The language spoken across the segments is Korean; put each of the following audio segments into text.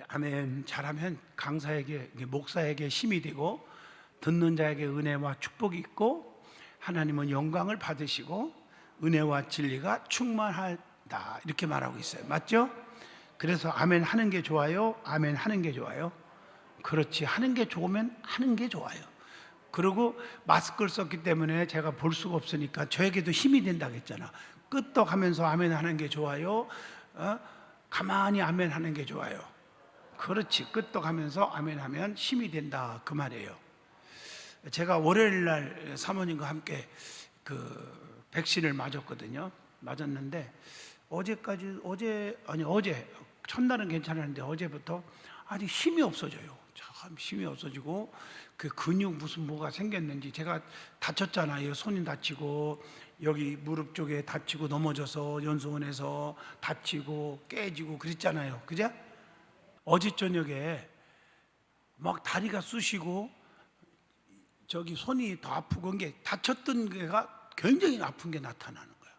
아멘 잘하면 강사에게, 목사에게 힘이 되고 듣는 자에게 은혜와 축복이 있고 하나님은 영광을 받으시고 은혜와 진리가 충만하다 이렇게 말하고 있어요. 맞죠? 그래서 아멘 하는 게 좋아요? 아멘 하는 게 좋아요? 그렇지, 하는 게 좋으면 하는 게 좋아요. 그리고 마스크를 썼기 때문에 제가 볼 수가 없으니까 저에게도 힘이 된다고 했잖아. 끄떡하면서 아멘 하는 게 좋아요? 가만히 아멘 하는 게 좋아요? 그렇지, 끄떡하면서 아멘 하면 힘이 된다 그 말이에요. 제가 월요일 날 사모님과 함께 그 백신을 맞았거든요. 맞았는데 어제 첫날은 괜찮았는데 어제부터 아주 힘이 없어져요. 참 힘이 없어지고 그 근육 무슨 뭐가 생겼는지, 제가 다쳤잖아요. 손이 다치고 여기 무릎 쪽에 다치고 넘어져서 연수원에서 다치고 깨지고 그랬잖아요. 그죠? 어제 저녁에 막 다리가 쑤시고 저기 손이 더 아프고, 게 다쳤던 게가 굉장히 아픈 게 나타나는 거야.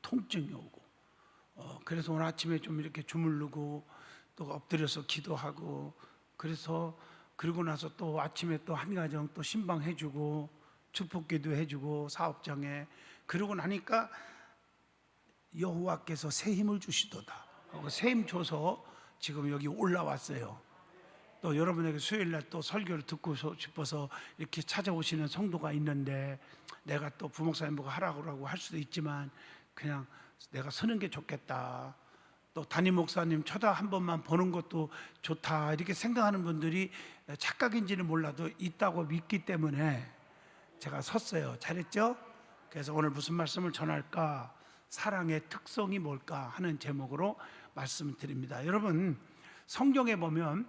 통증이 오고. 그래서 오늘 아침에 좀 이렇게 주물르고 또 엎드려서 기도하고, 그래서 그러고 나서 또 아침에 또 한가정 또 신방해주고 축복기도 해주고 사업장에, 그러고 나니까 여호와께서 새 힘을 주시도다. 새 힘 줘서 지금 여기 올라왔어요. 또 여러분에게 수요일날 또 설교를 듣고 싶어서 이렇게 찾아오시는 성도가 있는데, 내가 또 부목사님 보고 하라고 할 수도 있지만 그냥 내가 서는 게 좋겠다, 또 담임 목사님 쳐다 한 번만 보는 것도 좋다 이렇게 생각하는 분들이 착각인지는 몰라도 있다고 믿기 때문에 제가 섰어요. 잘했죠? 그래서 오늘 무슨 말씀을 전할까, 사랑의 특성이 뭘까 하는 제목으로 말씀을 드립니다. 여러분, 성경에 보면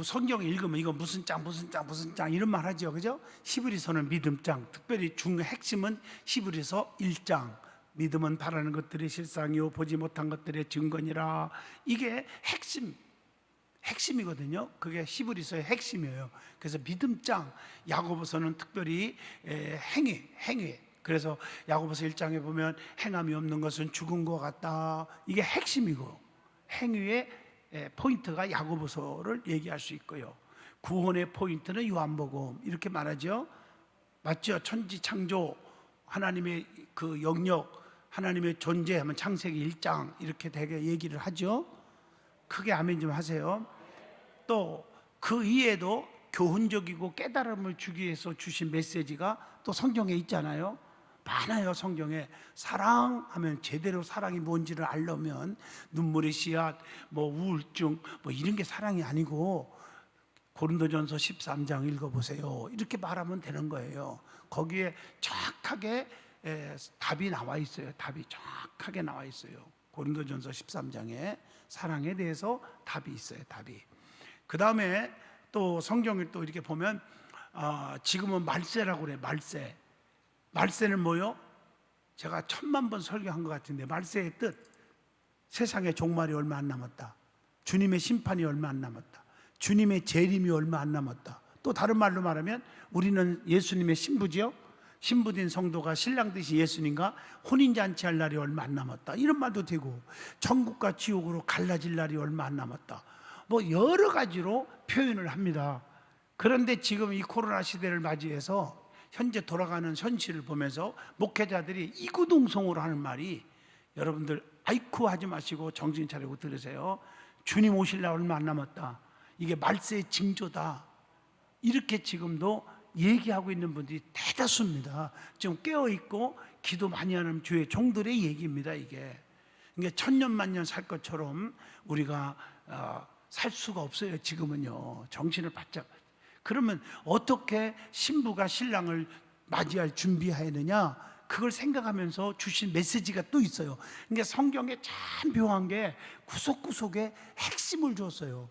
성경 읽으면 이거 무슨 장 이런 말 하죠, 그죠? 히브리서는 믿음장, 특별히 핵심은 히브리서 1장. 믿음은 바라는 것들의 실상이요 보지 못한 것들의 증거니라. 이게 핵심이거든요. 그게 히브리서의 핵심이에요. 그래서 믿음장, 야고보서는 특별히 행위. 그래서 야고보서 1장에 보면 행함이 없는 것은 죽은 것 같다. 이게 핵심이고, 행위의 포인트가 야고보서를 얘기할 수 있고요. 구원의 포인트는 요한복음 이렇게 말하죠. 맞죠? 천지 창조, 하나님의 그 영역, 하나님의 존재하면 창세기 1장 이렇게 되게 얘기를 하죠. 크게 아멘 좀 하세요. 또 그 이에도 교훈적이고 깨달음을 주기 위해서 주신 메시지가 또 성경에 있잖아요. 많아요. 성경에 사랑하면 제대로 사랑이 뭔지를 알려면 눈물의 씨앗, 우울증 이런 게 사랑이 아니고, 고린도전서 13장 읽어보세요 이렇게 말하면 되는 거예요. 거기에 정확하게 답이 나와 있어요. 답이 정확하게 나와 있어요. 고린도전서 13장에 사랑에 대해서 답이 있어요. 답이. 그 다음에 또 성경을 또 이렇게 보면 지금은 말세라고 그래요. 말세는 뭐요? 제가 1000만 번 설교한 것 같은데, 말세의 뜻, 세상의 종말이 얼마 안 남았다, 주님의 심판이 얼마 안 남았다, 주님의 재림이 얼마 안 남았다. 또 다른 말로 말하면 우리는 예수님의 신부지요. 신부된 성도가 신랑 되신 예수님과 혼인잔치할 날이 얼마 안 남았다, 이런 말도 되고, 천국과 지옥으로 갈라질 날이 얼마 안 남았다, 여러 가지로 표현을 합니다. 그런데 지금 이 코로나 시대를 맞이해서 현재 돌아가는 현실을 보면서 목회자들이 이구동성으로 하는 말이, 여러분들 아이쿠 하지 마시고 정신 차리고 들으세요. 주님 오실 날 얼마 안 남았다, 이게 말세의 징조다, 이렇게 지금도 얘기하고 있는 분들이 대다수입니다. 지금 깨어있고 기도 많이 하는 주의 종들의 얘기입니다. 이게 천년만년 살 것처럼 우리가 살 수가 없어요. 지금은요, 정신을 바짝. 그러면 어떻게 신부가 신랑을 맞이할 준비하느냐, 그걸 생각하면서 주신 메시지가 또 있어요. 그러니까 성경에 참 묘한 게 구석구석에 핵심을 줬어요.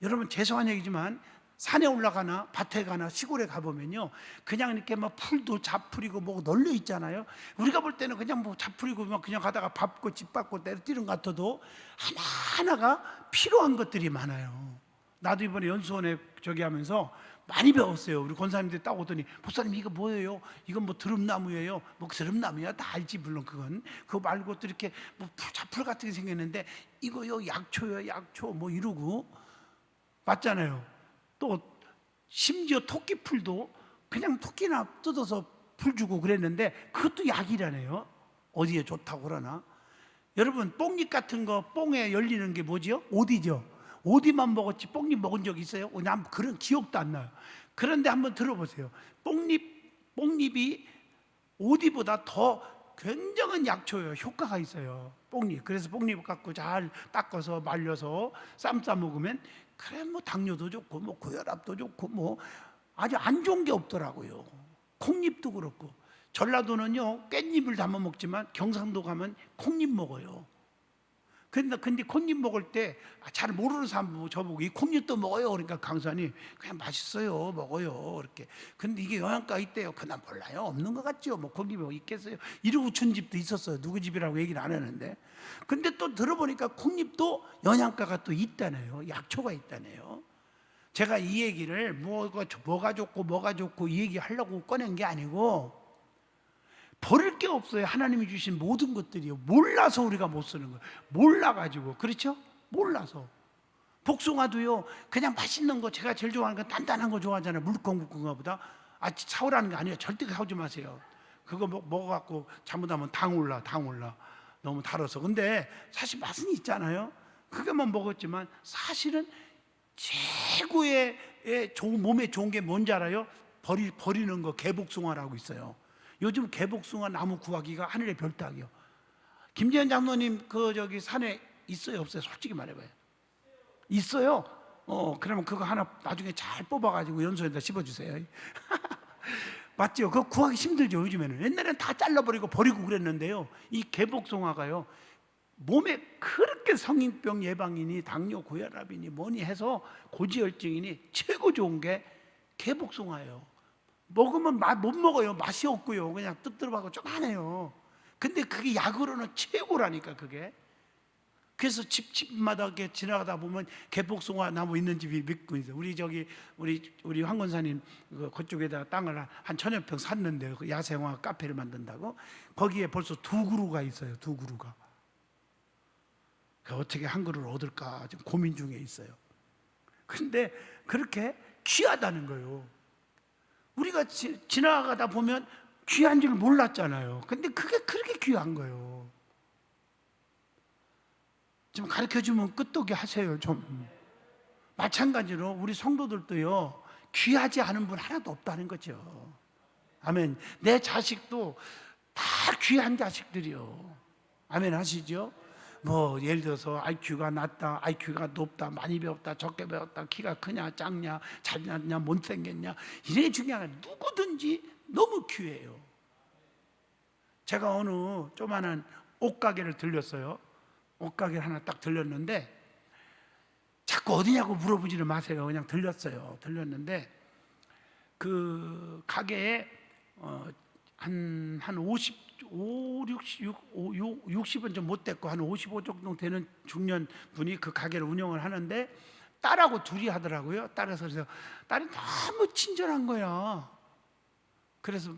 여러분, 죄송한 얘기지만 산에 올라가나 밭에 가나 시골에 가보면요, 그냥 이렇게 풀도 잡풀이고 널려 있잖아요. 우리가 볼 때는 그냥 잡풀이고 그냥 가다가 밟고 집 밟고 때리는 것 같아도 하나하나가 필요한 것들이 많아요. 나도 이번에 연수원에 저기 하면서 많이 배웠어요. 우리 권사님들 딱 오더니 목사님 이거 뭐예요? 이건 뭐 드럼나무예요? 뭐 드럼나무야? 다 알지 물론 그건. 그거 말고 또 이렇게 뭐 자풀 같은 게 생겼는데 이거요 약초요 약초 뭐 이러고 맞잖아요. 또 심지어 토끼풀도 그냥 토끼나 뜯어서 풀 주고 그랬는데 그것도 약이라네요. 어디에 좋다고 그러나. 여러분 뽕잎 같은 거 뽕에 열리는 게 뭐지요? 오디죠. 오디만 먹었지 뽕잎 먹은 적 있어요? 난 그런 기억도 안 나요. 그런데 한번 들어보세요. 뽕잎이 오디보다 더 굉장한 약초예요. 효과가 있어요. 뽕잎. 그래서 뽕잎 갖고 잘 닦아서 말려서 쌈 싸 먹으면 그래 뭐 당뇨도 좋고 뭐 고혈압도 좋고 뭐 아주 안 좋은 게 없더라고요. 콩잎도 그렇고. 전라도는요 깻잎을 담아 먹지만 경상도 가면 콩잎 먹어요. 근데 콩잎 먹을 때 잘 모르는 사람 저보고 이 콩잎도 먹어요. 그러니까 강사님 그냥 맛있어요 먹어요 이렇게. 근데 이게 영양가 있대요. 그나 몰라요. 없는 것 같죠. 뭐 콩잎이 뭐 있겠어요. 이러고 준 집도 있었어요. 누구 집이라고 얘기를 안 하는데. 근데 또 들어보니까 콩잎도 영양가가 또 있다네요. 약초가 있다네요. 제가 이 얘기를 뭐가 좋고 이 얘기 하려고 꺼낸 게 아니고 버릴 게 없어요. 하나님이 주신 모든 것들이요. 몰라서 우리가 못 쓰는 거예요. 몰라가지고. 그렇죠? 몰라서. 복숭아도요 그냥 맛있는 거, 제가 제일 좋아하는 건 단단한 거 좋아하잖아요. 물컹물컹한 거보다. 사오라는 게 아니에요. 절대 사오지 마세요. 그거 먹어갖고 잘못하면 당 올라 너무 달아서. 근데 사실 맛은 있잖아요. 그게만 먹었지만 사실은 최고의 몸에 좋은 게 뭔지 알아요? 버리는 거. 개복숭아라고 있어요. 요즘 개복숭아 나무 구하기가 하늘의 별따기요. 김재현 장로님 저기 산에 있어요 없어요? 솔직히 말해봐요. 있어요? 그러면 그거 하나 나중에 잘 뽑아가지고 연소에다 씹어주세요. 맞죠? 그거 구하기 힘들죠 요즘에는. 옛날에는 다 잘라버리고 버리고 그랬는데요, 이 개복숭아가요 몸에 그렇게 성인병 예방이니 당뇨 고혈압이니 뭐니 해서 고지혈증이니 최고 좋은 게 개복숭아예요. 먹으면 못 먹어요. 맛이 없고요. 그냥 뜨뜻하고 조그만해요. 근데 그게 약으로는 최고라니까 그게. 그래서 집마다 이렇게 지나가다 보면 개복숭아 나무 있는 집이 몇 군 있어요. 우리 황 권사님 그쪽에다 땅을 한 1000여 평 샀는데 그 야생화 카페를 만든다고 거기에 벌써 2그루가 있어요. 2그루가. 어떻게 한 그루를 얻을까 좀 고민 중에 있어요. 근데 그렇게 귀하다는 거예요. 우리가 지나가다 보면 귀한 줄 몰랐잖아요. 근데 그게 그렇게 귀한 거예요. 좀 가르쳐주면 끄떡이 하세요 좀. 마찬가지로 우리 성도들도요 귀하지 않은 분 하나도 없다는 거죠. 아멘. 내 자식도 다 귀한 자식들이요. 아멘 하시죠? 뭐 예를 들어서 IQ가 낮다, IQ가 높다, 많이 배웠다, 적게 배웠다, 키가 크냐 작냐, 잘났냐 못생겼냐, 이게 중요한 게 누구든지 너무 귀해요. 제가 어느 조그마한 옷가게를 들렸어요. 옷가게를 하나 딱 들렸는데 자꾸 어디냐고 물어보지는 마세요. 그냥 들렸는데 그 가게에 한 60은 좀 못 됐고 한 55 정도 되는 중년 분이 그 가게를 운영을 하는데 딸하고 둘이 하더라고요. 그래서 딸이 너무 친절한 거야. 그래서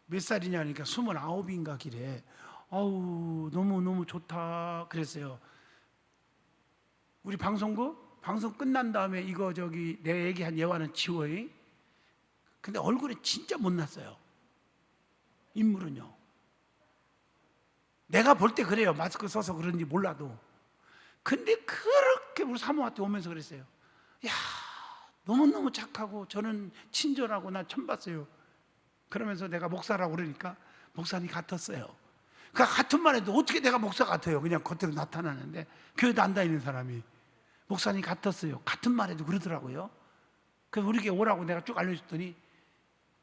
몇 살이냐 하니까 29인가 기래. 너무 좋다 그랬어요. 우리 방송 끝난 다음에 이거 내 얘기한 예화는 지워요. 근데 얼굴이 진짜 못났어요. 인물은요. 내가 볼 때 그래요. 마스크 써서 그런지 몰라도. 근데 그렇게 우리 사모한테 오면서 그랬어요. 야, 너무너무 착하고 저는 친절하고 나 처음 봤어요. 그러면서 내가 목사라고 그러니까 목사님 같았어요. 그러니까 같은 말 해도 어떻게 내가 목사 같아요. 그냥 겉으로 나타나는데 교회도 안 다니는 사람이 목사님 같았어요. 같은 말 해도 그러더라고요. 그래서 우리에게 오라고 내가 쭉 알려줬더니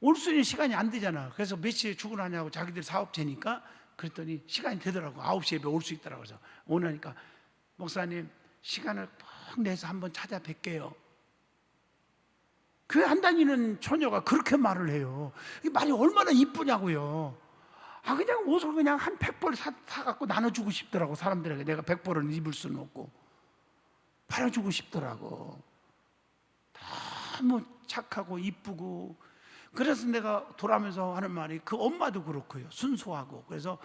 올 수 있는 시간이 안 되잖아. 그래서 몇 시에 출근하냐고 자기들 사업체니까 그랬더니 시간이 되더라고. 9시에 올 수 있더라고. 그래서 오나니까 목사님 시간을 꼭 내서 한번 찾아뵐게요. 교회 안 다니는 처녀가 그렇게 말을 해요. 이 말이 얼마나 이쁘냐고요. 그냥 옷을 그냥 한 100벌 사갖고 나눠주고 싶더라고. 사람들에게. 내가 100벌은 입을 수는 없고 팔아주고 싶더라고. 너무 착하고 이쁘고. 그래서 내가 돌아오면서 하는 말이, 그 엄마도 그렇고요, 순수하고. 그래서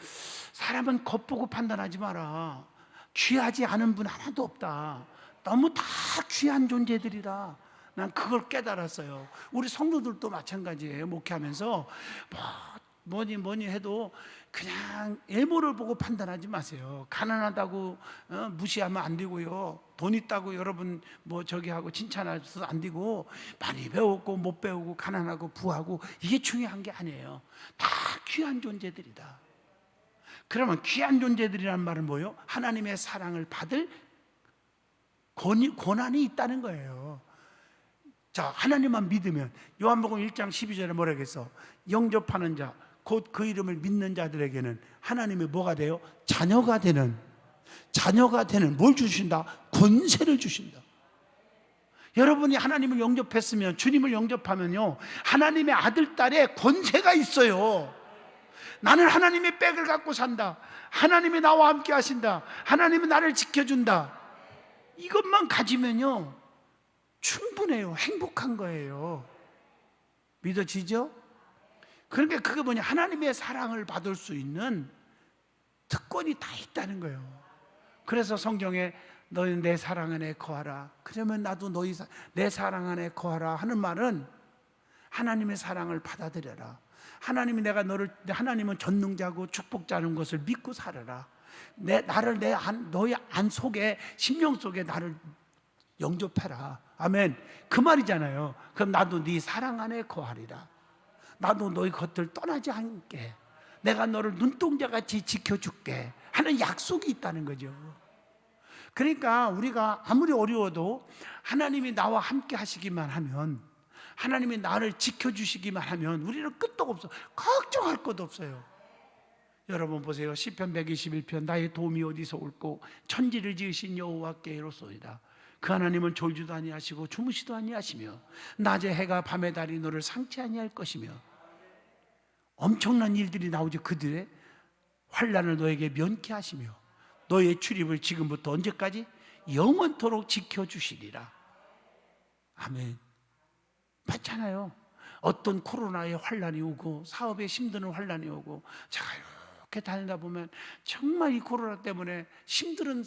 사람은 겉보고 판단하지 마라. 귀하지 않은 분 하나도 없다. 너무 다 귀한 존재들이다. 난 그걸 깨달았어요. 우리 성도들도 마찬가지예요. 목회하면서 뭐니 해도 그냥 외모를 보고 판단하지 마세요. 가난하다고 무시하면 안 되고요. 돈 있다고 여러분 저기 하고 칭찬해서도 안 되고, 많이 배웠고 못 배우고 가난하고 부하고 이게 중요한 게 아니에요. 다 귀한 존재들이다. 그러면 귀한 존재들이란 말은 뭐예요? 하나님의 사랑을 받을 권한이 있다는 거예요. 자, 하나님만 믿으면, 요한복음 1장 12절에 뭐라고 했어? 영접하는 자, 곧 그 이름을 믿는 자들에게는 하나님이 뭐가 돼요? 자녀가 되는 뭘 주신다? 권세를 주신다. 여러분이 하나님을 영접했으면, 주님을 영접하면요, 하나님의 아들, 딸의 권세가 있어요. 나는 하나님의 백을 갖고 산다. 하나님이 나와 함께 하신다. 하나님이 나를 지켜준다. 이것만 가지면요 충분해요. 행복한 거예요. 믿어지죠? 그러니까 그게 뭐냐, 하나님의 사랑을 받을 수 있는 특권이 다 있다는 거예요. 그래서 성경에 너희 내 사랑 안에 거하라, 그러면 나도 내 사랑 안에 거하라 하는 말은, 하나님의 사랑을 받아들여라. 하나님은 전능자고 축복자는 것을 믿고 살아라. 너의 안 속에, 심령 속에 나를 영접해라. 아멘. 그 말이잖아요. 그럼 나도 네 사랑 안에 거하리라. 나도 너희 겉을 떠나지 않게, 내가 너를 눈동자같이 지켜줄게 하는 약속이 있다는 거죠. 그러니까 우리가 아무리 어려워도 하나님이 나와 함께 하시기만 하면, 하나님이 나를 지켜주시기만 하면 우리는 끄떡 없어. 걱정할 것도 없어요. 여러분 보세요. 시편 121편, 나의 도움이 어디서 올꼬? 천지를 지으신 여호와께로소이다. 그 하나님은 졸지도 아니하시고 주무시도 아니하시며 낮에 해가 밤에 달이 너를 상치 아니할 것이며. 엄청난 일들이 나오죠. 그들의 환난을 너에게 면케하시며 너의 출입을 지금부터 언제까지? 영원토록 지켜주시리라. 아멘. 맞잖아요. 어떤 코로나의 환난이 오고 사업에 힘드는 환난이 오고, 제가 이렇게 다니다 보면 정말 이 코로나 때문에 힘든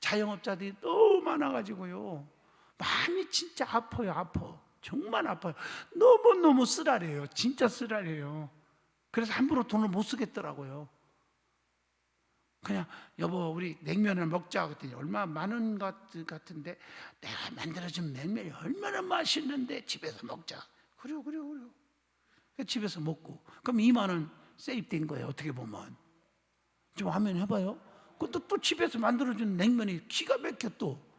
자영업자들이 너무 많아가지고요, 마음이 진짜 아파요. 정말 아파요. 너무너무 쓰라려요. 진짜 쓰라려요. 그래서 함부로 돈을 못 쓰겠더라고요. 그냥 여보 우리 냉면을 먹자 그랬더니 얼마 많은 것 같은데, 내가 만들어준 냉면이 얼마나 맛있는데 집에서 먹자. 그래요. 집에서 먹고, 그럼 2만 원 세입된 거예요. 어떻게 보면 좀 화면 해봐요. 그것도 또 집에서 만들어준 냉면이 기가 막혀. 또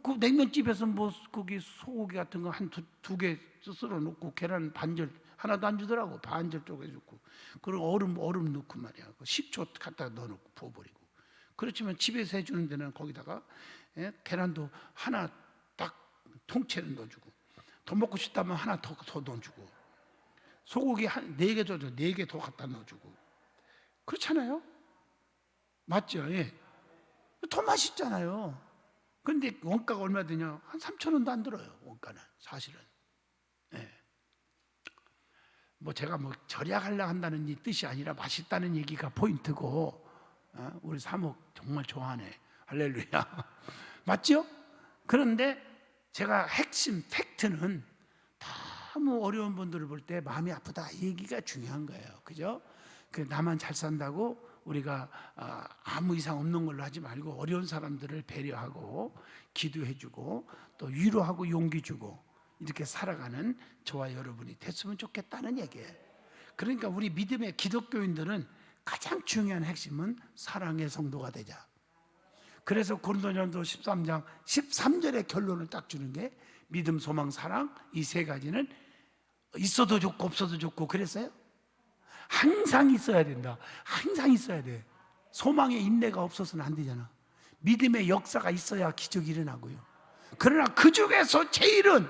그 냉면집에서 거기 소고기 같은 거 한 두 개 썰어 놓고, 계란 반절 하나도 안 주더라고. 반절 쪼개주고, 그리고 얼음 넣고 말이야, 식초 갖다가 넣어놓고 부어버리고. 그렇지만 집에서 해주는 데는 거기다가 계란도 하나 딱 통째로 넣어주고, 더 먹고 싶다면 하나 더 넣어주고, 소고기 한 4개 줘도 4개 더 갖다 넣어주고. 그렇잖아요. 맞죠? 예. 더 맛있잖아요. 그런데 원가가 얼마 되냐? 한 3,000원도 안 들어요. 원가는 사실은. 예. 제가 절약하려고 한다는 이 뜻이 아니라 맛있다는 얘기가 포인트고, 우리 사목 정말 좋아하네. 할렐루야. 맞죠? 그런데 제가 핵심 팩트는, 너무 어려운 분들을 볼 때 마음이 아프다 이 얘기가 중요한 거예요. 그죠? 나만 잘 산다고 우리가 아무 이상 없는 걸로 하지 말고, 어려운 사람들을 배려하고 기도해주고 또 위로하고 용기 주고 이렇게 살아가는 저와 여러분이 됐으면 좋겠다는 얘기예요. 그러니까 우리 믿음의 기독교인들은 가장 중요한 핵심은 사랑의 성도가 되자. 그래서 고린도전서 13장 13절의 결론을 딱 주는 게, 믿음, 소망, 사랑, 이 세 가지는 있어도 좋고 없어도 좋고 그랬어요. 항상 있어야 된다. 항상 있어야 돼. 소망의 인내가 없어서는 안 되잖아. 믿음의 역사가 있어야 기적이 일어나고요. 그러나 그 중에서 제일은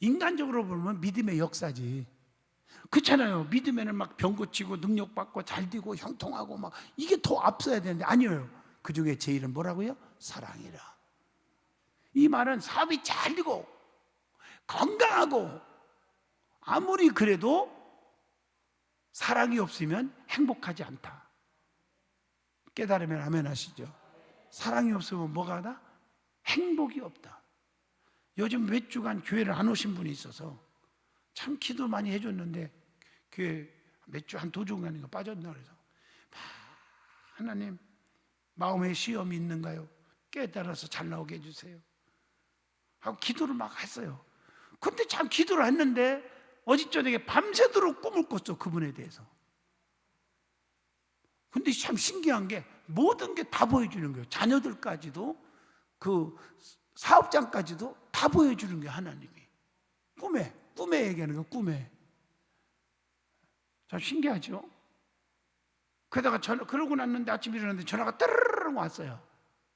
인간적으로 보면 믿음의 역사지. 그렇잖아요. 믿음에는 막 병 고치고 능력 받고 잘 되고 형통하고 막 이게 더 앞서야 되는데, 아니에요. 그 중에 제일은 뭐라고요? 사랑이라. 이 말은 사업이 잘 되고 건강하고 아무리 그래도 사랑이 없으면 행복하지 않다. 깨달으면 아멘 하시죠. 사랑이 없으면 뭐가 하다? 행복이 없다. 요즘 몇 주간 교회를 안 오신 분이 있어서 참 기도 많이 해줬는데 교회 몇 주 한 2주간인가 빠졌나 그래서 하나님 마음에 시험이 있는가요? 깨달아서 잘 나오게 해주세요 하고 기도를 막 했어요. 근데 참 기도를 했는데 어제 저녁에 밤새도록 꿈을 꿨어, 그분에 대해서. 근데 참 신기한 게 모든 게 다 보여주는 거예요. 자녀들까지도, 그 사업장까지도 다 보여주는 거예요, 하나님이. 꿈에 얘기하는 거예요, 꿈에. 참 신기하죠? 그러다가 그러고 났는데 아침에 일어났는데 전화가 따르르르 왔어요.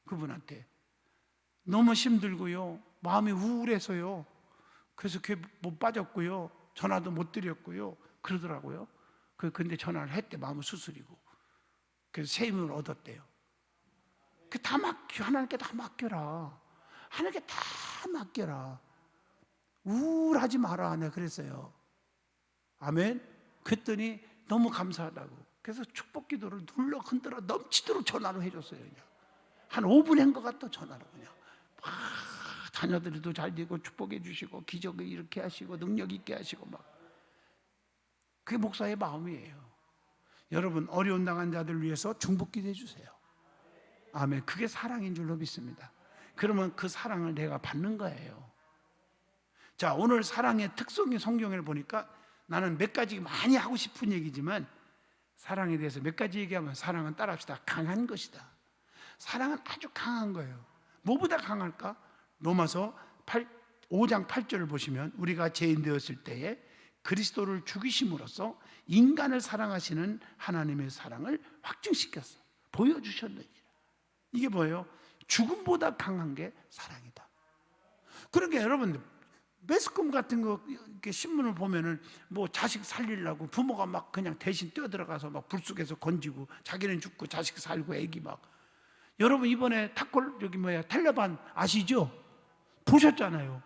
그분한테. 너무 힘들고요, 마음이 우울해서요, 그래서 교회 못 빠졌고요, 전화도 못 드렸고요, 그러더라고요. 근데 전화를 했대, 마음을 수술이고. 그래서 새 힘을 얻었대요. 다 하나님께 다 맡겨라. 하나님께 다 맡겨라. 우울하지 마라. 내가 그랬어요. 아멘. 그랬더니 너무 감사하다고. 그래서 축복 기도를 눌러 흔들어 넘치도록 전화로 해줬어요. 그냥 한 5분 한 것 같다, 전화로 그냥. 자녀들도 잘 되고 축복해 주시고 기적을 이렇게 하시고 능력 있게 하시고 막. 그게 목사의 마음이에요. 여러분, 어려운 당한 자들 위해서 중보기도 해주세요. 아멘. 그게 사랑인 줄로 믿습니다. 그러면 그 사랑을 내가 받는 거예요. 자, 오늘 사랑의 특성이 성경을 보니까 나는 몇 가지 많이 하고 싶은 얘기지만 사랑에 대해서 몇 가지 얘기하면 사랑은 따라합시다. 강한 것이다. 사랑은 아주 강한 거예요. 뭐보다 강할까? 로마서 5장 8절을 보시면 우리가 죄인 되었을 때에 그리스도를 죽이심으로써 인간을 사랑하시는 하나님의 사랑을 확증시켰어. 보여주셨느니라. 이게 뭐예요? 죽음보다 강한 게 사랑이다. 그러니까 여러분, 매스컴 같은 거 이렇게 신문을 보면은 뭐 자식 살리려고 부모가 막 그냥 대신 뛰어들어가서 막 불 속에서 건지고 자기는 죽고 자식 살고 애기 막. 여러분 이번에 텔레반 아시죠? 보셨잖아요.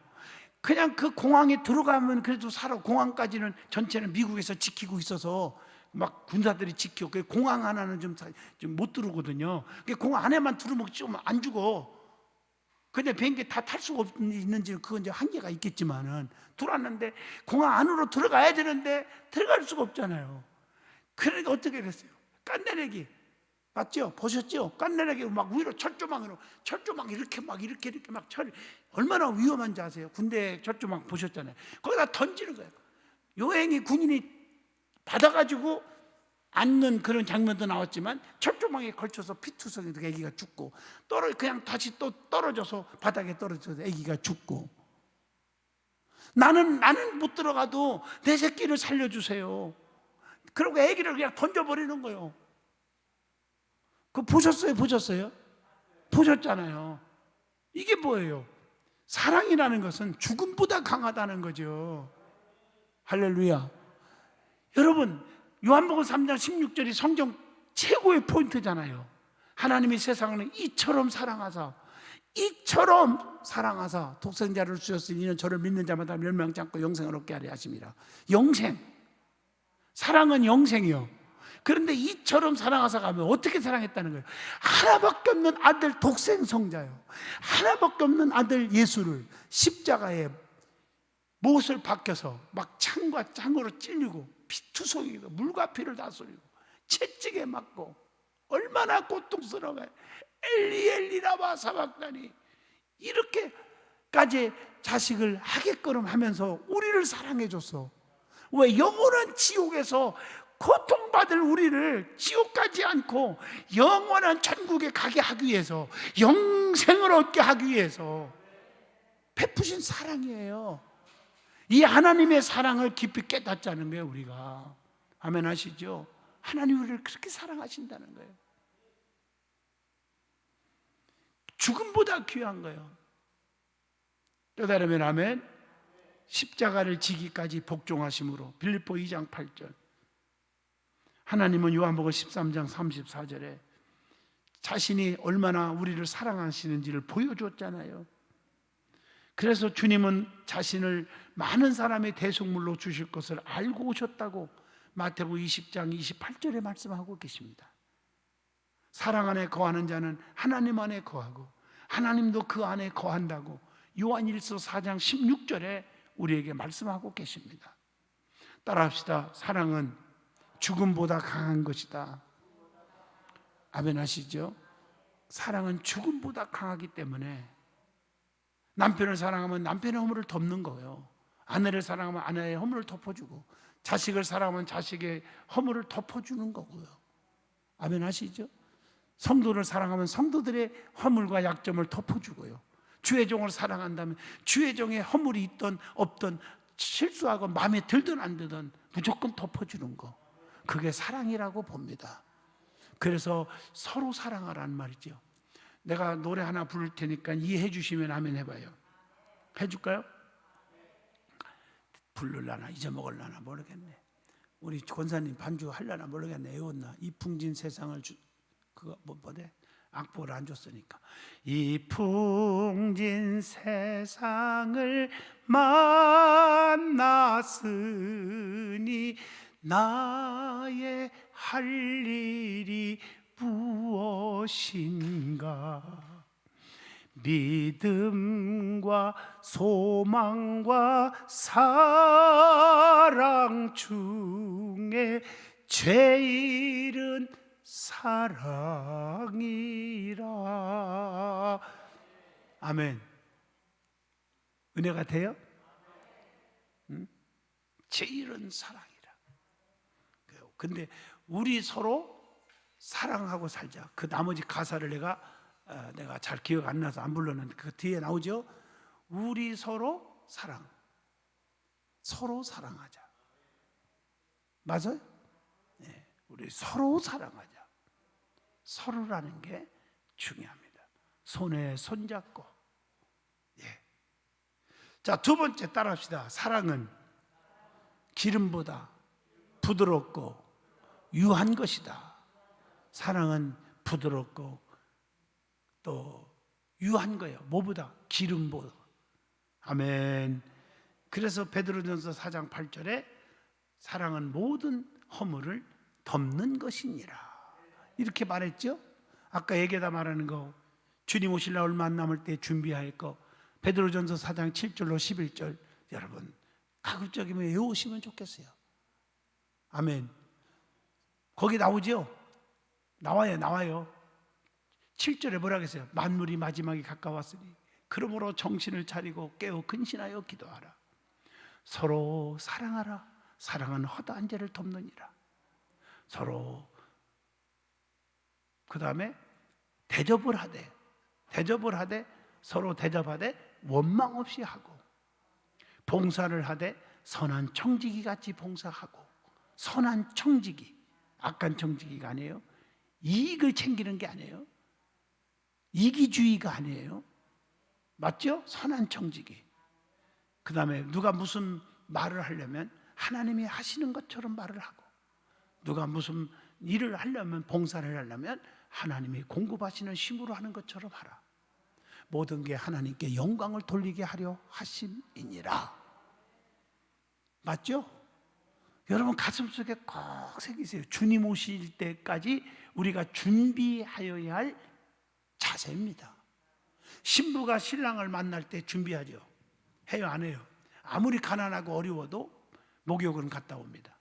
그냥 그 공항에 들어가면 그래도 공항까지는 전체는 미국에서 지키고 있어서 막 군사들이 지켜. 그 공항 하나는 좀 못 들어오거든요. 공항 안에만 들어오면 좀 안 죽어. 근데 비행기 다 탈 수가 있는지 그건 이제 한계가 있겠지만은 들어왔는데 공항 안으로 들어가야 되는데 들어갈 수가 없잖아요. 그러니까 어떻게 됐어요? 깐내내기. 맞죠? 보셨죠? 깐내내기 막 위로 철조망 이렇게 막 얼마나 위험한지 아세요? 군대 철조망 보셨잖아요. 거기다 던지는 거예요. 요행이 군인이 받아가지고 앉는 그런 장면도 나왔지만 철조망에 걸쳐서 피투성이 돼서 아기가 죽고 그냥 다시 또 떨어져서 바닥에 떨어져서 아기가 죽고. 나는 못 들어가도 내 새끼를 살려주세요. 그리고 아기를 그냥 던져버리는 거예요. 그거 보셨어요? 보셨잖아요. 이게 뭐예요? 사랑이라는 것은 죽음보다 강하다는 거죠. 할렐루야. 여러분, 요한복음 3장 16절이 성경 최고의 포인트잖아요. 하나님이 세상을 이처럼 사랑하사 독생자를 주셨으니 이는 저를 믿는 자마다 멸망치 않고 영생을 얻게 하려 하심이라. 영생, 사랑은 영생이요. 그런데 이처럼 사랑하사 가면 어떻게 사랑했다는 거예요? 하나밖에 없는 아들 독생성자요, 하나밖에 없는 아들 예수를 십자가에 못을 박혀서 막 창과 창으로 찔리고 피투성이고 물과 피를 다 쏠리고 채찍에 맞고 얼마나 고통스러워요. 엘리 엘리 라마 사박다니, 이렇게까지 자식을 하게끔 하면서 우리를 사랑해 줬어. 왜? 영원한 지옥에서 고통받을 우리를 지옥 가지 않고 영원한 천국에 가게 하기 위해서, 영생을 얻게 하기 위해서 베푸신 사랑이에요. 이 하나님의 사랑을 깊이 깨닫자는 거예요, 우리가. 아멘 하시죠? 하나님 우리를 그렇게 사랑하신다는 거예요. 죽음보다 귀한 거예요. 깨달으면 아멘. 십자가를 지기까지 복종하심으로. 빌립보 2장 8절. 하나님은 요한복음 13장 34절에 자신이 얼마나 우리를 사랑하시는지를 보여줬잖아요. 그래서 주님은 자신을 많은 사람의 대속물로 주실 것을 알고 오셨다고 마태복음 20장 28절에 말씀하고 계십니다. 사랑 안에 거하는 자는 하나님 안에 거하고 하나님도 그 안에 거한다고 요한일서 4장 16절에 우리에게 말씀하고 계십니다. 따라합시다. 사랑은 죽음보다 강한 것이다. 아멘 하시죠? 사랑은 죽음보다 강하기 때문에 남편을 사랑하면 남편의 허물을 덮는 거예요. 아내를 사랑하면 아내의 허물을 덮어주고 자식을 사랑하면 자식의 허물을 덮어주는 거고요. 아멘 하시죠? 성도를 사랑하면 성도들의 허물과 약점을 덮어주고요. 주의 종을 사랑한다면 주의 종의 허물이 있던 없던 실수하고 마음에 들든 안 들든 무조건 덮어주는 거, 그게 사랑이라고 봅니다. 그래서 서로 사랑하라는 말이죠. 내가 노래 하나 부를 테니까 이해해 주시면 아멘 해봐요. 해줄까요? 부르려나 잊어먹을려나 모르겠네. 우리 권사님 반주 하려나 모르겠네. 외웠나? 이 풍진 세상을 그거 뭐래? 악보를 안 줬으니까. 이 풍진 세상을 만났으니 나의 할 일이 무엇인가? 믿음과 소망과 사랑 중에 제일은 사랑이라. 아멘. 은혜가 돼요? 응? 제일은 사랑이라. 근데 우리 서로 사랑하고 살자. 그 나머지 가사를 내가 잘 기억 안 나서 안 불렀는데 그 뒤에 나오죠. 우리 서로 서로 사랑하자. 맞아요? 네, 우리 서로 사랑하자. 서로라는 게 중요합니다. 손에 손잡고. 예. 자, 두 번째 따라합시다. 사랑은 기름보다 부드럽고 유한 것이다. 사랑은 부드럽고 또 유한 거예요. 뭐보다? 기름보다. 아멘. 그래서 베드로전서 4장 8절에 사랑은 모든 허물을 덮는 것이니라 이렇게 말했죠. 아까 얘기하다 말하는 거, 주님 오실 날 얼마 안 남을 때 준비할 거, 베드로전서 4장 7절로 11절 여러분 가급적이면 외우시면 좋겠어요. 아멘. 거기 나오죠? 나와요. 7절에 뭐라 그랬어요? 만물이 마지막이 가까웠으니 그러므로 정신을 차리고 깨어 근신하여 기도하라. 서로 사랑하라. 사랑은 허다한 죄를 덮느니라. 서로 그 다음에 대접을 하되 서로 대접하되 원망 없이 하고 봉사를 하되 선한 청지기 같이 봉사하고. 선한 청지기, 악한 청지기가 아니에요. 이익을 챙기는 게 아니에요. 이기주의가 아니에요. 맞죠? 선한 청지기. 그 다음에 누가 무슨 말을 하려면 하나님이 하시는 것처럼 말을 하고, 누가 무슨 일을 하려면, 봉사를 하려면 하나님이 공급하시는 힘으로 하는 것처럼 하라. 모든 게 하나님께 영광을 돌리게 하려 하심이니라. 맞죠? 여러분 가슴속에 꼭 새기세요. 주님 오실 때까지 우리가 준비하여야 할 자세입니다. 신부가 신랑을 만날 때 준비하죠. 해요, 안 해요? 아무리 가난하고 어려워도 목욕은 갔다 옵니다.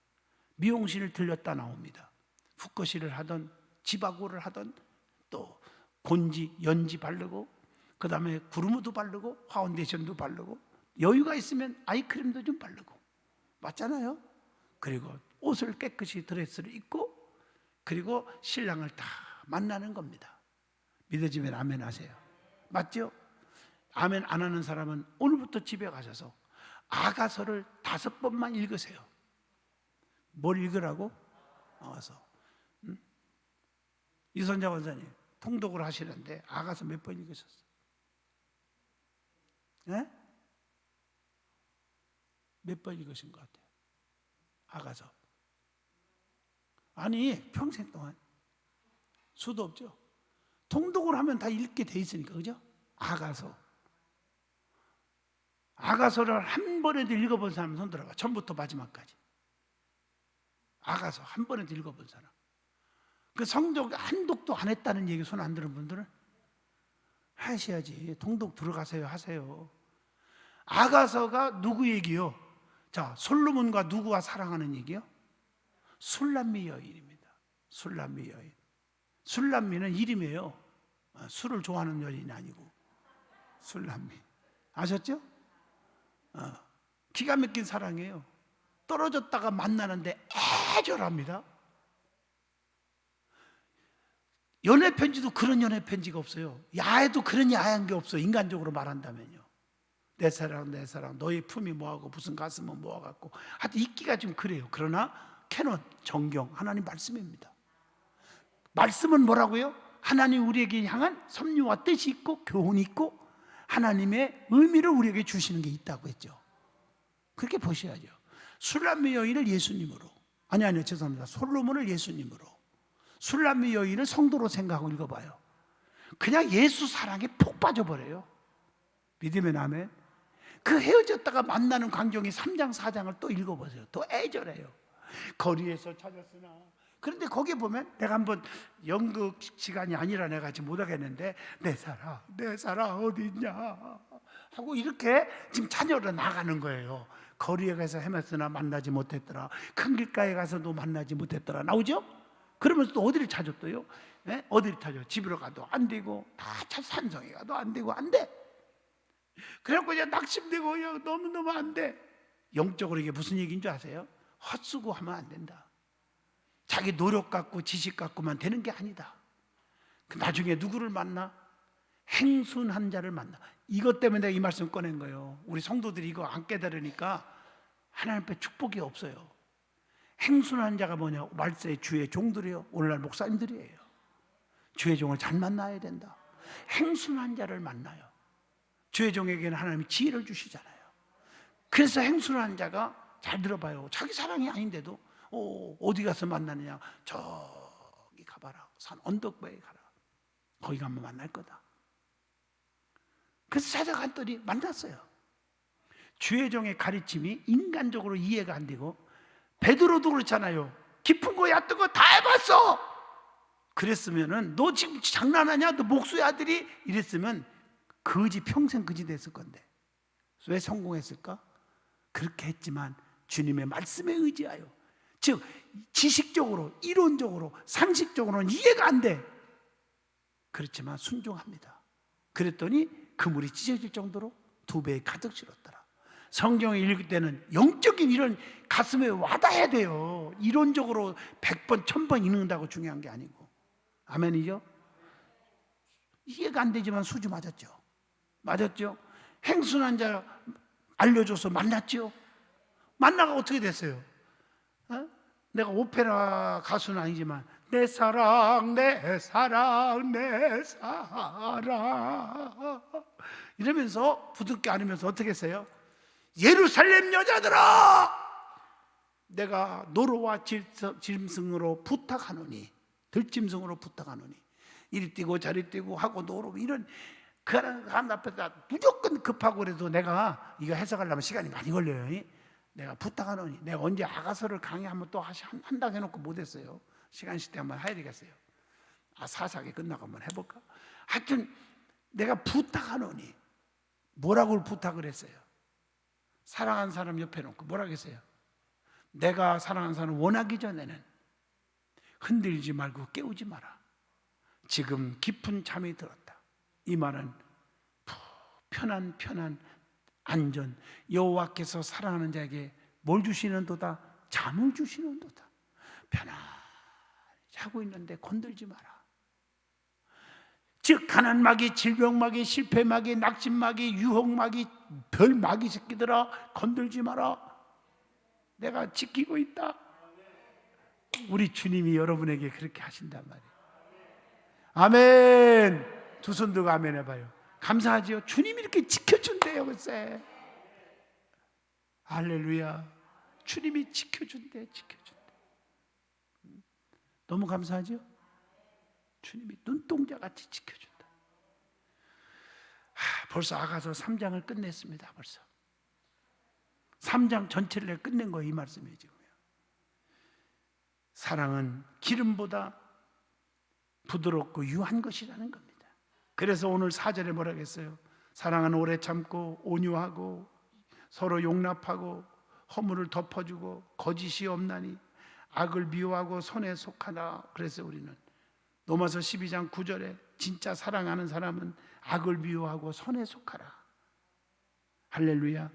미용실을 들렸다 나옵니다. 붓거실을 하던 지바고를 하던 또 곤지, 연지 바르고 그 다음에 구르무도 바르고 파운데이션도 바르고 여유가 있으면 아이크림도 좀 바르고. 맞잖아요? 그리고 옷을 깨끗이 드레스를 입고 그리고 신랑을 다 만나는 겁니다. 믿어지면 아멘 하세요. 맞죠? 아멘 안 하는 사람은 오늘부터 집에 가셔서 아가서를 5번만 읽으세요. 뭘 읽으라고? 나와서. 이선자 원사님 통독을 하시는데 아가서 몇 번 읽으셨어요? 네? 몇 번 읽으신 것 같아요? 아가서. 아니 평생 동안 수도 없죠. 통독을 하면 다 읽게 돼 있으니까. 그죠? 아가서. 아가서를 한 번에도 읽어본 사람 손 들어봐. 처음부터 마지막까지. 아가서 한 번에도 읽어본 사람. 그 성적 한 독도 안 했다는 얘기 손 안 들은 분들은 하셔야지. 통독 들어가세요. 하세요. 아가서가 누구 얘기요? 자, 솔로몬과 누구와 사랑하는 얘기요? 술람미 여인입니다. 술람미 여인. 술람미는 이름이에요. 술을 좋아하는 여인이 아니고 술람미. 아셨죠? 기가 막힌 사랑이에요. 떨어졌다가 만나는데 애절합니다. 연애 편지도 그런 연애 편지가 없어요. 야해도 그런 야한 게 없어요. 인간적으로 말한다면요. 내 사랑 내 사랑 너의 품이 뭐하고 무슨 가슴은 뭐하고 하여튼 읽기가 좀 그래요. 그러나 캐논 정경 하나님 말씀입니다. 말씀은 뭐라고요? 하나님 우리에게 향한 섭리와 뜻이 있고 교훈이 있고 하나님의 의미를 우리에게 주시는 게 있다고 했죠. 그렇게 보셔야죠. 술람미 여인을 예수님으로, 아니요 죄송합니다. 솔로몬을 예수님으로, 술람미 여인을 성도로 생각하고 읽어봐요. 그냥 예수 사랑에 푹 빠져버려요. 믿으면 아멘. 그 헤어졌다가 만나는 광경이 3장 4장을 또 읽어보세요. 또 애절해요. 거리에서 찾았으나. 그런데 거기에 보면 내가 한번 연극 시간이 아니라 내가 지금 못하겠는데 내 사랑 어디 있냐 하고 이렇게 지금 자녀로 나가는 거예요. 거리에 가서 헤맸으나 만나지 못했더라. 큰 길가에 가서도 만나지 못했더라. 나오죠? 그러면서 또 어디를 찾았어요? 네? 어디를 찾아? 집으로 가도 안 되고 다 산성에 가도 안 되고 안 돼. 그래갖고 그냥 낙심되고 그냥 너무너무 안 돼. 영적으로 이게 무슨 얘기인 줄 아세요? 헛수고 하면 안 된다. 자기 노력 갖고 지식 갖고만 되는 게 아니다. 나중에 누구를 만나? 행순한 자를 만나. 이것 때문에 내가 이 말씀 꺼낸 거예요. 우리 성도들이 이거 안 깨달으니까 하나님 앞에 축복이 없어요. 행순한 자가 뭐냐? 말세의 주의 종들이에요. 오늘날 목사님들이에요. 주의 종을 잘 만나야 된다. 행순한 자를 만나요. 주의 종에게는 하나님이 지혜를 주시잖아요. 그래서 행순한 자가, 잘 들어봐요, 자기 사랑이 아닌데도 어디 가서 만나느냐? 저기 가봐라. 산 언덕배에 가라. 거기 가면 만날 거다. 그래서 찾아갔더니 만났어요. 주의 종의 가르침이 인간적으로 이해가 안 되고, 베드로도 그렇잖아요. 깊은 거 얕은 거 다 해봤어. 그랬으면은 너 지금 장난하냐? 너 목수의 아들이? 이랬으면 거지, 평생 거지 됐을 건데 왜 성공했을까? 그렇게 했지만 주님의 말씀에 의지하여, 즉 지식적으로 이론적으로 상식적으로는 이해가 안 돼. 그렇지만 순종합니다. 그랬더니 그물이 찢어질 정도로 2배에 가득 실었더라. 성경을 읽을 때는 영적인 이런 가슴에 와닿아야 돼요. 이론적으로 100번 1000번 읽는다고 중요한 게 아니고. 아멘이죠? 이해가 안 되지만 수주 맞았죠. 맞았죠? 행순한 자 알려줘서 만났죠. 만나가 어떻게 됐어요? 내가 오페라 가수는 아니지만 내 사랑 내 사랑 내 사랑 이러면서 부둥켜 안으면서 어떻게 했어요? 예루살렘 여자들아, 내가 노로와 짐승으로 부탁하노니, 들짐승으로 부탁하노니, 이리 뛰고 저리 뛰고 하고 노로, 이런 그 사람 앞에서 무조건 급하고 그래도 내가 이거 해석하려면 시간이 많이 걸려요. 내가 부탁하노니, 내가 언제 아가서를 강의 한번 또 한다고 해놓고 못했어요. 시간 있을 때 한번 해야 되겠어요. 사사기 끝나고 한번 해볼까? 하여튼 내가 부탁하노니, 뭐라고 부탁을 했어요? 사랑하는 사람 옆에 놓고 뭐라고 했어요? 내가 사랑하는 사람 원하기 전에는 흔들지 말고 깨우지 마라. 지금 깊은 잠이 들었다. 이 말은 편한 안전, 여호와께서 사랑하는 자에게 뭘 주시는도다? 잠을 주시는도다. 편안히 자고 있는데 건들지 마라. 즉 가난마귀, 질병마귀, 실패마귀, 낙심마귀, 유혹마귀, 별마귀 새끼들아, 건들지 마라. 내가 지키고 있다. 우리 주님이 여러분에게 그렇게 하신단 말이에요. 아멘. 두 손 들고 아멘 해봐요. 감사하지요? 주님이 이렇게 지켜준대요. 글쎄, 할렐루야. 주님이 지켜준대. 너무 감사하죠? 주님이 눈동자같이 지켜준다. 벌써 아가서 3장을 끝냈습니다. 벌써 3장 전체를 끝낸 거예요. 이 말씀이에요. 지금 사랑은 기름보다 부드럽고 유한 것이라는 겁니다. 그래서 오늘 4절에 뭐라고 했어요? 사랑은 오래 참고 온유하고 서로 용납하고 허물을 덮어주고 거짓이 없나니 악을 미워하고 선에 속하다. 그래서 우리는 로마서 12장 9절에 진짜 사랑하는 사람은 악을 미워하고 선에 속하라. 할렐루야.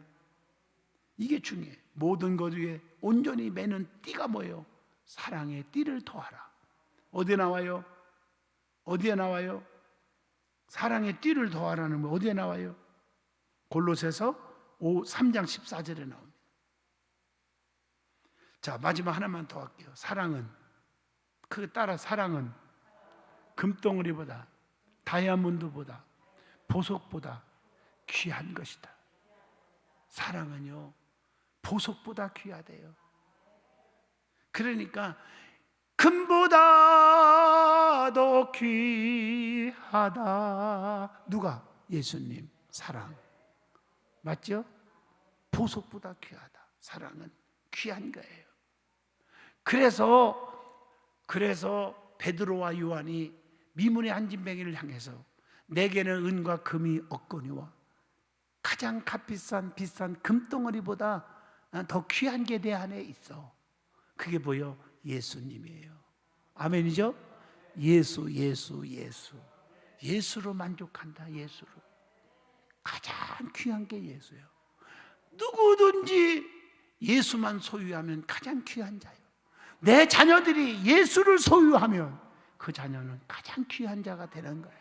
이게 중요해. 모든 것 위에 온전히 매는 띠가 뭐예요? 사랑의 띠를 더하라. 어디에 나와요? 어디에 나와요? 사랑의 띠를 더하라는 거 어디에 나와요? 골로새서 3장 14절에 나옵니다. 자, 마지막 하나만 더 할게요. 사랑은, 그 따라 사랑은 금덩어리보다 다이아몬드보다 보석보다 귀한 것이다. 사랑은요 보석보다 귀하대요. 그러니까 금보다 더 귀하다. 누가? 예수님. 사랑 맞죠? 보석보다 귀하다. 사랑은 귀한 거예요. 그래서 베드로와 요한이 미문의 한 진뱅이를 향해서 내게는 은과 금이 없거니와 가장 값비싼 금덩어리보다 더 귀한 게 내 안에 있어. 그게 뭐요? 예수님이에요. 아멘이죠? 예수로 만족한다. 예수로. 가장 귀한 게 예수예요. 누구든지 예수만 소유하면 가장 귀한 자예요. 내 자녀들이 예수를 소유하면 그 자녀는 가장 귀한 자가 되는 거예요.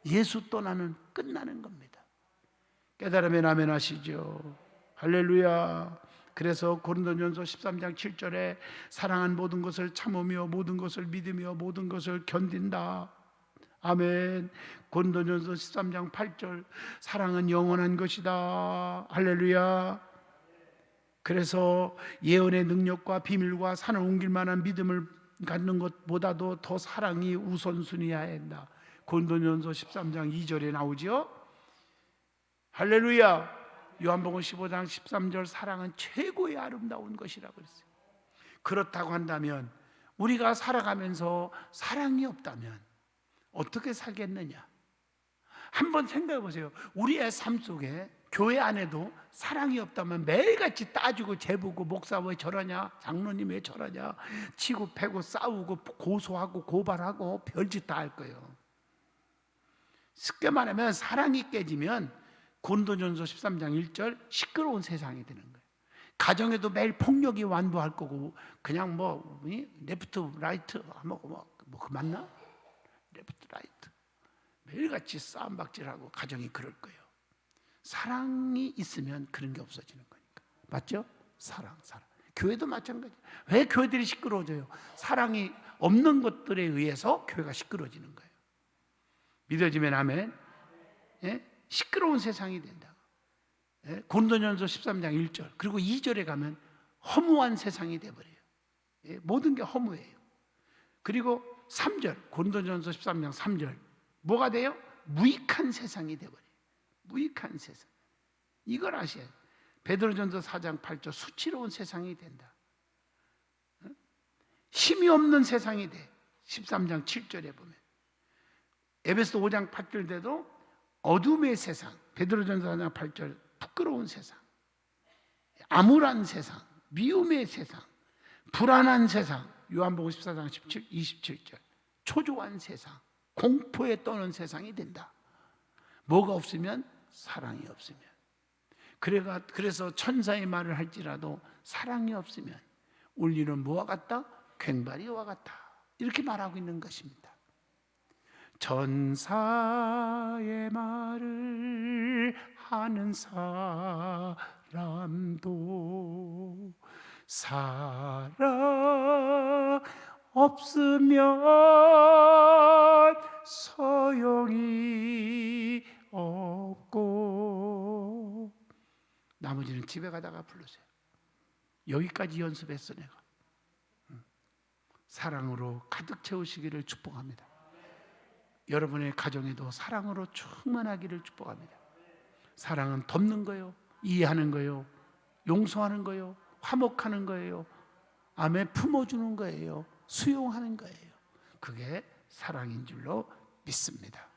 예수 떠나는 끝나는 겁니다. 깨달으면 아멘 하시죠. 할렐루야. 그래서 고린도전서 13장 7절에 사랑한 모든 것을 참으며 모든 것을 믿으며 모든 것을 견딘다. 아멘. 고린도전서 13장 8절 사랑은 영원한 것이다. 할렐루야. 그래서 예언의 능력과 비밀과 산을 옮길 만한 믿음을 갖는 것보다도 더 사랑이 우선순위해야 한다. 고린도전서 13장 2절에 나오죠. 할렐루야. 요한복음 15장 13절 사랑은 최고의 아름다운 것이라고 그랬어요. 그렇다고 한다면 우리가 살아가면서 사랑이 없다면 어떻게 살겠느냐? 한번 생각해 보세요. 우리의 삶 속에 교회 안에도 사랑이 없다면 매일같이 따지고 재보고 목사 왜 저러냐, 장로님 왜 저러냐, 치고 패고 싸우고 고소하고 고발하고 별짓 다 할 거예요. 쉽게 말하면 사랑이 깨지면 고린도전서 13장 1절 시끄러운 세상이 되는 거예요. 가정에도 매일 폭력이 완도할 거고 그냥 레프트 라이트 뭐 맞나? 레프트 라이트 매일같이 싸움박질하고 가정이 그럴 거예요. 사랑이 있으면 그런 게 없어지는 거니까. 맞죠? 사랑. 교회도 마찬가지예요. 왜 교회들이 시끄러워져요? 사랑이 없는 것들에 의해서 교회가 시끄러워지는 거예요. 믿어지면 아멘. 예? 시끄러운 세상이 된다. 예? 고린도전서 13장 1절 그리고 2절에 가면 허무한 세상이 돼버려요. 예? 모든 게 허무해요. 그리고 3절 고린도전서 13장 3절 뭐가 돼요? 무익한 세상이 돼버려요. 무익한 세상. 이걸 아셔야 돼요. 베드로전서 4장 8절 수치로운 세상이 된다. 힘이 없는 세상이 돼. 13장 7절에 보면 에베소 5장 8절에도 어둠의 세상, 베드로전서 4장 8절 부끄러운 세상, 암울한 세상, 미움의 세상, 불안한 세상, 요한복음 14장 27절 초조한 세상, 공포에 떠는 세상이 된다. 뭐가 없으면? 사랑이 없으면. 그래서 천사의 말을 할지라도 사랑이 없으면 우리는 뭐와 같다? 괭바리와 같다. 이렇게 말하고 있는 것입니다. 천사의 말을 하는 사람도 사랑 없으면 소용이 없고. 나머지는 집에 가다가 부르세요. 여기까지 연습했어 내가. 사랑으로 가득 채우시기를 축복합니다. 여러분의 가정에도 사랑으로 충만하기를 축복합니다. 사랑은 덮는 거요, 이해하는 거요, 용서하는 거예요. 화목하는 거예요. 아멘. 품어주는 거예요. 수용하는 거예요. 그게 사랑인 줄로 믿습니다.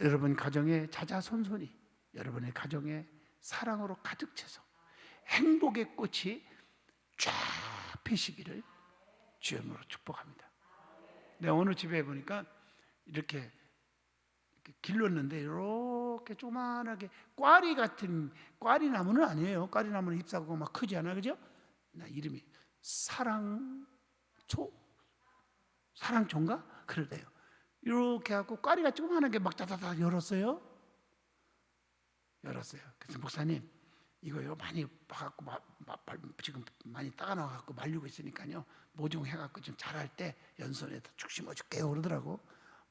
여러분 가정에 자자손손이 여러분의 가정에 사랑으로 가득 차서 행복의 꽃이 쫙 피시기를 주님으로 축복합니다. 내가 오늘 집에 보니까 이렇게 길렀는데 이렇게 조그만하게 꽈리 같은, 꽈리 나무는 아니에요. 꽈리 나무는 잎사귀가 막 크지 않아, 그죠? 나 이름이 사랑초? 사랑초인가? 그러대요. 이렇게 하고 꽈리가 조그만하게 막 다다다 열었어요. 그래서 목사님 이거요 많이 봐갖고 지금 많이 따가 나와갖고 말리고 있으니까요 모종해갖고 좀 자랄 때 연손에다 축 심어줄게요 그러더라고.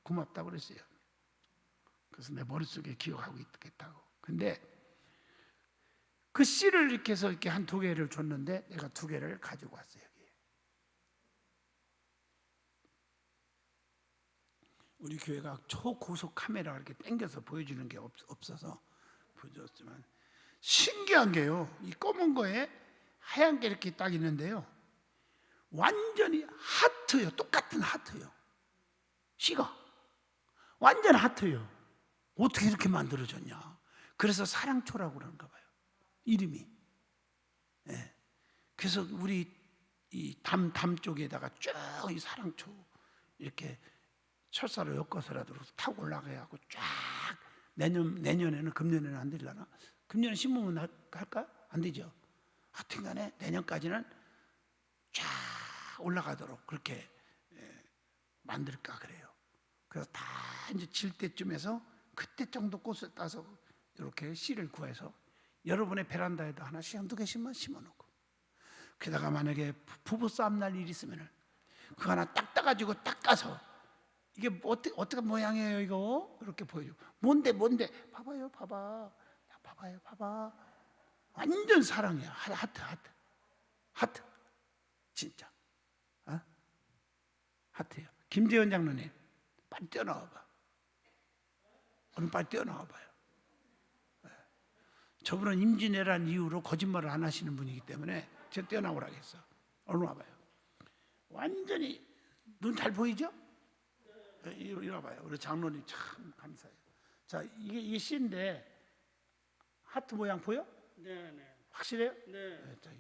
고맙다고 그랬어요. 그래서 내 머릿속에 기억하고 있겠다고. 근데 그 씨를 이렇게 해서 이렇게 한 2개를 줬는데 내가 2개를 가지고 왔어요. 여기. 우리 교회가 초고속 카메라 이렇게 당겨서 보여주는 게 없어서 보여줬지만 신기한 게요. 이 검은 거에 하얀 게 이렇게 딱 있는데요. 완전히 하트요. 똑같은 하트요. 씨가 완전 하트요. 어떻게 이렇게 만들어졌냐. 그래서 사랑초라고 그러는가 봐요. 이름이. 네. 그래서 우리 이 담 쪽에다가 쭉 이 사랑초 이렇게 철사로 엮어서라도 타고 올라가야 하고 쫙 내년에는 금년에는 안 되려나? 금년에 심으면 할까? 안 되죠. 하여튼간에 내년까지는 쫙 올라가도록 그렇게 만들까 그래요. 그래서 다 이제 질 때쯤에서 그때 정도 꽃을 따서 이렇게 씨를 구해서 여러분의 베란다에다 하나씩 1-2개씩만 심어놓고, 게다가 만약에 부부싸움 날 일이 있으면은 그거 하나 딱 따가지고 딱 까서 이게 어떻게 모양이에요 이거? 이렇게 보여줘. 뭔데 봐봐요 봐봐. 완전 사랑이야. 하트 진짜. 하트예요. 김재현 장로님 빨리 뛰어나와봐. 오늘 빨리 뛰어나와봐요. 저분은 임진왜란 이후로 거짓말을 안 하시는 분이기 때문에 제가 뛰어나오라고 했어. 얼른 와봐요. 완전히 눈 잘 보이죠? 이리 와봐요. 우리 장로님 참 감사해요. 자, 이게 씨인데 하트 모양 보여? 네. 확실해요? 네. 자,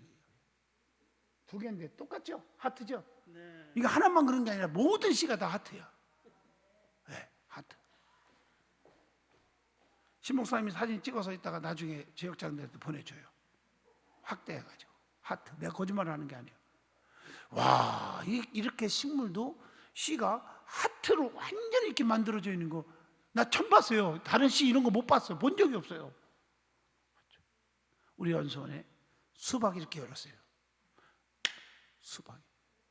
2개인데 똑같죠? 하트죠? 네. 이거 하나만 그런 게 아니라 모든 씨가 다 하트야. 네, 하트. 신 목사님이 사진 찍어서 있다가 나중에 지역장들한테 보내줘요. 확대해가지고 하트. 내가 거짓말하는 게 아니에요. 와, 이렇게 식물도 씨가 하트로 완전히 이렇게 만들어져 있는 거 나 처음 봤어요. 다른 씨 이런 거 못 봤어. 본 적이 없어요. 우리 연수원에 수박이 이렇게 열었어요. 수박이.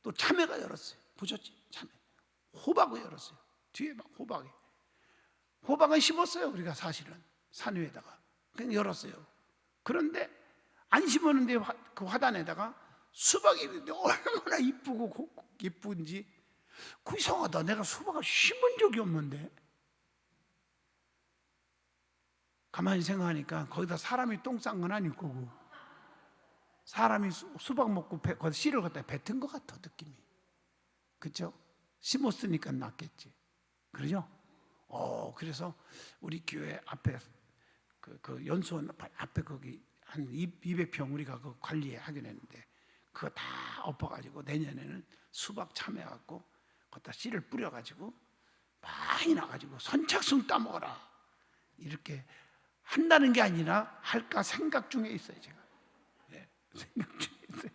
또 참외가 열었어요. 보셨지? 참외. 호박이 열었어요. 뒤에 막 호박이. 호박은 심었어요. 우리가 사실은 산 위에다가 그냥 열었어요. 그런데 안 심었는데 그 화단에다가 수박이 얼마나 이쁘고 예쁜지. 그 이상하다. 내가 수박을 심은 적이 없는데. 가만히 생각하니까 거기다 사람이 똥 싼 건 아닐 거고 사람이 수박 먹고 거기다 씨를 갖다 뱉은 것 같아 느낌이. 그렇죠? 심었으니까 낫겠지. 그러죠? 그래서 우리 교회 앞에 그 연수원 앞에 거기 한 200평 우리가 그 관리하긴 했는데 그거 다 엎어가지고 내년에는 수박 참외갖고 거기다 씨를 뿌려가지고 많이 나가지고 선착순 따먹어라 이렇게 한다는 게 아니라 할까 생각 중에 있어요. 제가 생각 중에 있어요.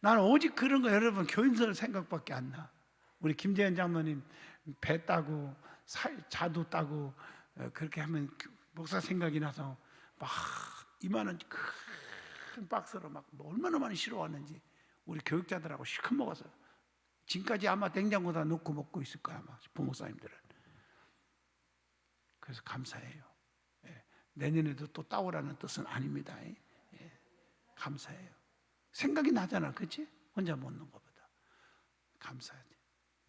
나는 오직 그런 거 여러분 교인설 생각밖에 안 나. 우리 김재현 장로님 배 따고 자두 따고 그렇게 하면 목사 생각이 나서 막 이만한 큰 박스로 막 얼마나 많이 실어왔는지 우리 교육자들하고 실컷 먹어서 지금까지 아마 냉장고에다 넣고 먹고 있을 거야 아마 부목사님들은. 그래서 감사해요. 내년에도 또 따오라는 뜻은 아닙니다. 감사해요. 생각이 나잖아, 그렇지? 혼자 먹는 것보다 감사하지.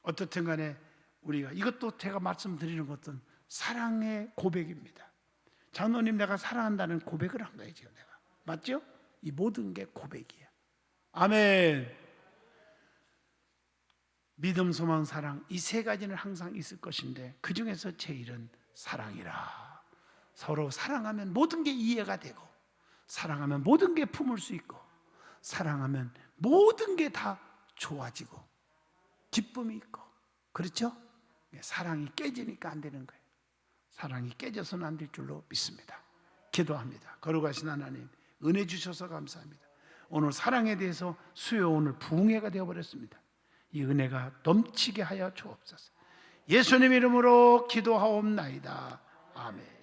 어떻든 간에 우리가 이것도 제가 말씀드리는 것은 사랑의 고백입니다. 장로님 내가 사랑한다는 고백을 한 거예요. 지금 내가 맞죠? 이 모든 게 고백이에요. 아멘. 믿음, 소망, 사랑, 이 세 가지는 항상 있을 것인데 그 중에서 제일은 사랑이라. 서로 사랑하면 모든 게 이해가 되고, 사랑하면 모든 게 품을 수 있고, 사랑하면 모든 게 다 좋아지고 기쁨이 있고, 그렇죠? 사랑이 깨지니까 안 되는 거예요. 사랑이 깨져서는 안 될 줄로 믿습니다. 기도합니다. 거룩하신 하나님, 은혜 주셔서 감사합니다. 오늘 사랑에 대해서 수요 오늘 부흥회가 되어버렸습니다. 이 은혜가 넘치게 하여 주옵소서. 예수님 이름으로 기도하옵나이다. 아멘.